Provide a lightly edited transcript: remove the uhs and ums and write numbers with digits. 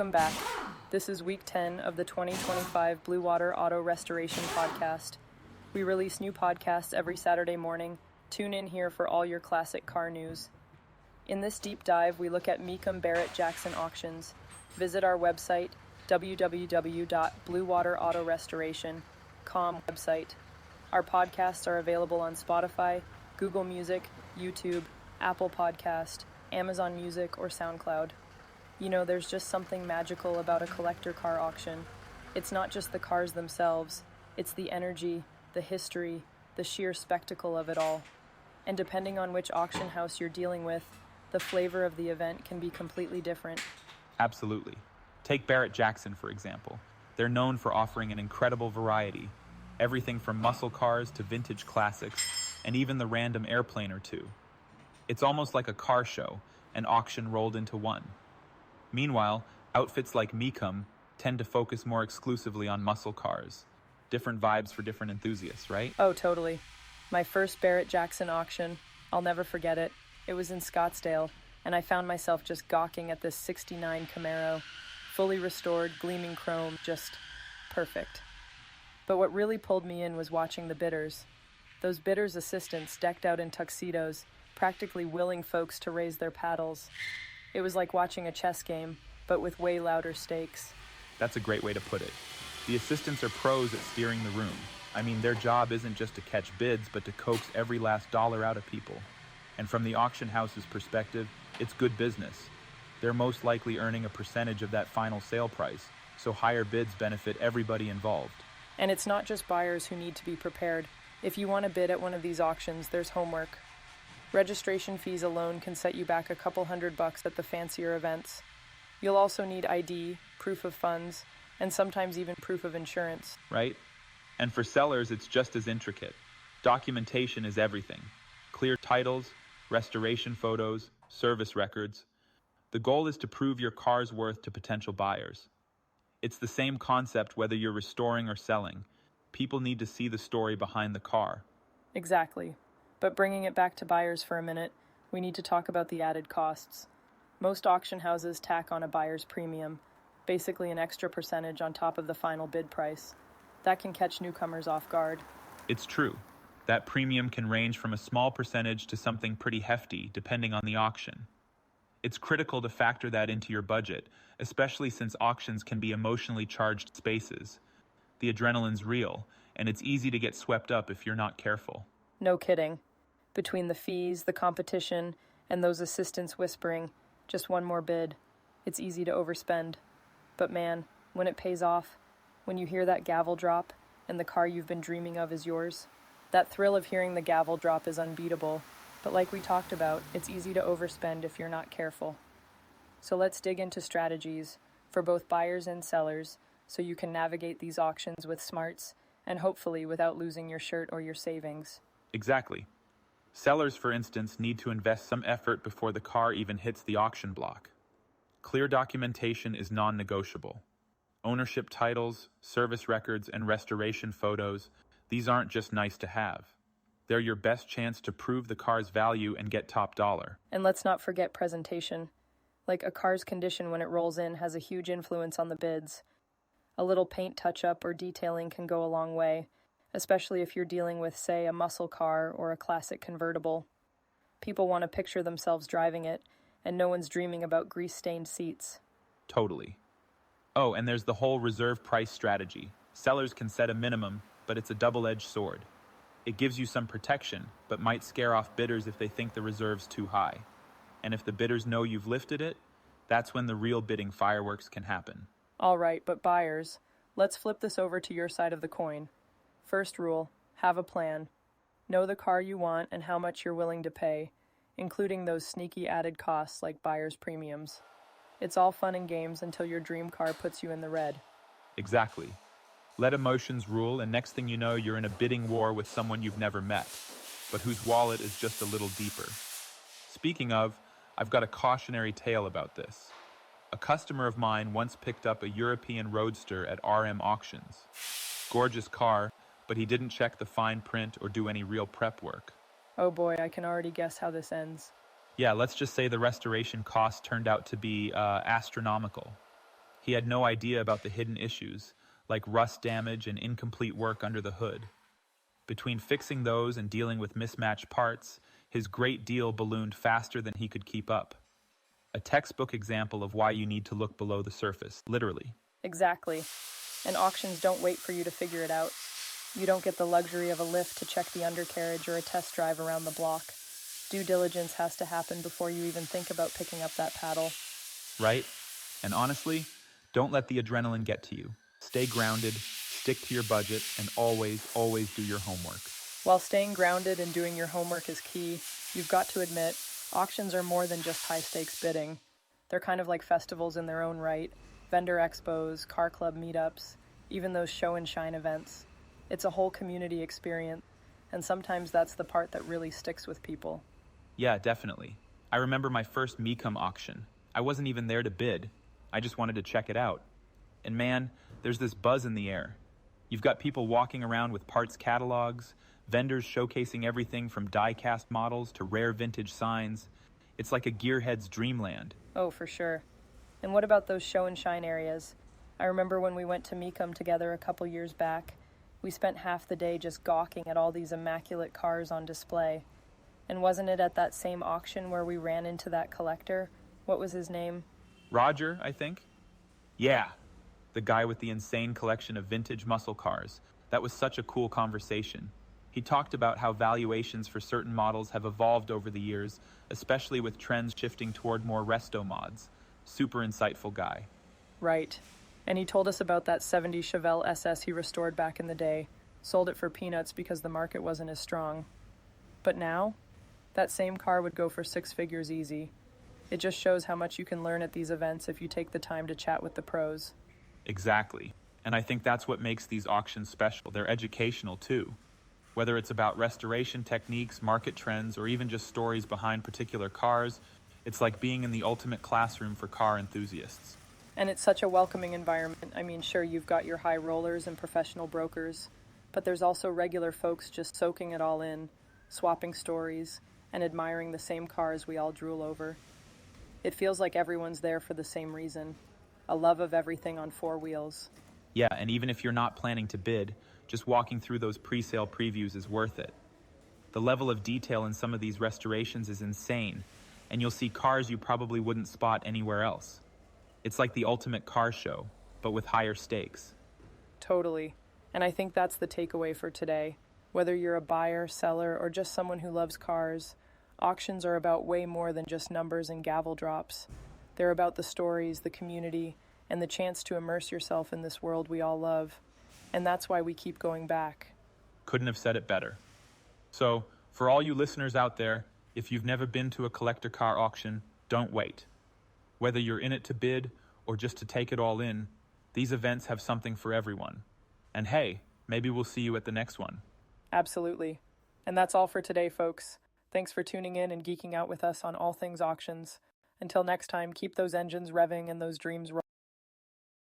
Welcome back. This is week 10 of the 2025 Bluewater Auto Restoration Podcast. We release new podcasts every Saturday morning. Tune in here for all your classic car news. In this deep dive, we look at Mecum Barrett Jackson auctions. Visit our website, www.bluewaterautorestoration.com website. Our podcasts are available on Spotify, Google Music, YouTube, Apple Podcast, Amazon Music, or SoundCloud. You know, there's just something magical about a collector car auction. It's not just the cars themselves, it's the energy, the history, the sheer spectacle of it all. And depending on which auction house you're dealing with, the flavor of the event can be completely different. Absolutely. Take Barrett Jackson, for example. They're known for offering an incredible variety. Everything from muscle cars to vintage classics, and even the random airplane or two. It's almost like a car show, an auction rolled into one. Meanwhile, outfits like Mecum tend to focus more exclusively on muscle cars. Different vibes for different enthusiasts, right? Oh, totally. My first Barrett Jackson auction, I'll never forget it. It was in Scottsdale, and I found myself just gawking at this 69 Camaro. Fully restored, gleaming chrome, just perfect. But what really pulled me in was watching the bidders. Those bidders' assistants decked out in tuxedos, practically willing folks to raise their paddles. It was like watching a chess game, but with way louder stakes. That's a great way to put it. The assistants are pros at steering the room. I mean, their job isn't just to catch bids, but to coax every last dollar out of people. And from the auction house's perspective, it's good business. They're most likely earning a percentage of that final sale price, so higher bids benefit everybody involved. And it's not just buyers who need to be prepared. If you want to bid at one of these auctions, there's homework. Registration fees alone can set you back a couple $100 at the fancier events. You'll also need ID, proof of funds, and sometimes even proof of insurance. Right? And for sellers, it's just as intricate. Documentation is everything. Clear titles, restoration photos, service records. The goal is to prove your car's worth to potential buyers. It's the same concept whether you're restoring or selling. People need to see the story behind the car. Exactly. But bringing it back to buyers for a minute, we need to talk about the added costs. Most auction houses tack on a buyer's premium, basically an extra percentage on top of the final bid price. That can catch newcomers off guard. It's true. That premium can range from a small percentage to something pretty hefty, depending on the auction. It's critical to factor that into your budget, especially since auctions can be emotionally charged spaces. The adrenaline's real, and it's easy to get swept up if you're not careful. No kidding. Between the fees, the competition, and those assistants whispering, just one more bid, it's easy to overspend. But man, when it pays off, when you hear that gavel drop and the car you've been dreaming of is yours, that thrill of hearing the gavel drop is unbeatable. But like we talked about, it's easy to overspend if you're not careful. So let's dig into strategies for both buyers and sellers so you can navigate these auctions with smarts and hopefully without losing your shirt or your savings. Exactly. Sellers, for instance, need to invest some effort before the car even hits the auction block. Clear documentation is non-negotiable. Ownership titles, service records, and restoration photos, these aren't just nice to have. They're your best chance to prove the car's value and get top dollar. And let's not forget presentation. Like a car's condition when it rolls in has a huge influence on the bids. A little paint touch-up or detailing can go a long way, especially if you're dealing with, say, a muscle car or a classic convertible. People want to picture themselves driving it, and no one's dreaming about grease-stained seats. Totally. Oh, and there's the whole reserve price strategy. Sellers can set a minimum, but it's a double-edged sword. It gives you some protection, but might scare off bidders if they think the reserve's too high. And if the bidders know you've lifted it, that's when the real bidding fireworks can happen. All right, but buyers, let's flip this over to your side of the coin. First rule, have a plan. Know the car you want and how much you're willing to pay, including those sneaky added costs like buyer's premiums. It's all fun and games until your dream car puts you in the red. Exactly. Let emotions rule, and next thing you know, you're in a bidding war with someone you've never met, but whose wallet is just a little deeper. Speaking of, I've got a cautionary tale about this. A customer of mine once picked up a European Roadster at RM Auctions. Gorgeous car, but he didn't check the fine print or do any real prep work. Oh boy, I can already guess how this ends. Yeah, let's just say the restoration cost turned out to be astronomical. He had no idea about the hidden issues, like rust damage and incomplete work under the hood. Between fixing those and dealing with mismatched parts, his great deal ballooned faster than he could keep up. A textbook example of why you need to look below the surface, literally. Exactly. And auctions don't wait for you to figure it out. You don't get the luxury of a lift to check the undercarriage or a test drive around the block. Due diligence has to happen before you even think about picking up that paddle. Right? And honestly, don't let the adrenaline get to you. Stay grounded, stick to your budget, and always, always do your homework. While staying grounded and doing your homework is key, you've got to admit, auctions are more than just high-stakes bidding. They're kind of like festivals in their own right, vendor expos, car club meetups, even those show and shine events. It's a whole community experience, and sometimes that's the part that really sticks with people. Yeah, definitely. I remember my first Mecum auction. I wasn't even there to bid. I just wanted to check it out. And man, there's this buzz in the air. You've got people walking around with parts catalogs, vendors showcasing everything from die-cast models to rare vintage signs. It's like a gearhead's dreamland. Oh, for sure. And what about those show and shine areas? I remember when we went to Mecum together a couple years back, we spent half the day just gawking at all these immaculate cars on display. And wasn't it at that same auction where we ran into that collector? What was his name? Roger, I think? Yeah, the guy with the insane collection of vintage muscle cars. That was such a cool conversation. He talked about how valuations for certain models have evolved over the years, especially with trends shifting toward more resto mods. Super insightful guy. Right. And he told us about that 70 Chevelle SS he restored back in the day. Sold it for peanuts because the market wasn't as strong. But now, that same car would go for 6 figures easy. It just shows how much you can learn at these events if you take the time to chat with the pros. Exactly. And I think that's what makes these auctions special. They're educational too. Whether it's about restoration techniques, market trends, or even just stories behind particular cars, it's like being in the ultimate classroom for car enthusiasts. And it's such a welcoming environment. I mean, sure, you've got your high rollers and professional brokers, but there's also regular folks just soaking it all in, swapping stories, and admiring the same cars we all drool over. It feels like everyone's there for the same reason, a love of everything on 4 wheels. Yeah, and even if you're not planning to bid, just walking through those pre-sale previews is worth it. The level of detail in some of these restorations is insane, and you'll see cars you probably wouldn't spot anywhere else. It's like the ultimate car show, but with higher stakes. Totally. And I think that's the takeaway for today. Whether you're a buyer, seller, or just someone who loves cars, auctions are about way more than just numbers and gavel drops. They're about the stories, the community, and the chance to immerse yourself in this world we all love. And that's why we keep going back. Couldn't have said it better. So, for all you listeners out there, if you've never been to a collector car auction, don't wait. Whether you're in it to bid or just to take it all in, these events have something for everyone. And hey, maybe we'll see you at the next one. Absolutely. And that's all for today, folks. Thanks for tuning in and geeking out with us on all things auctions. Until next time, keep those engines revving and those dreams rolling.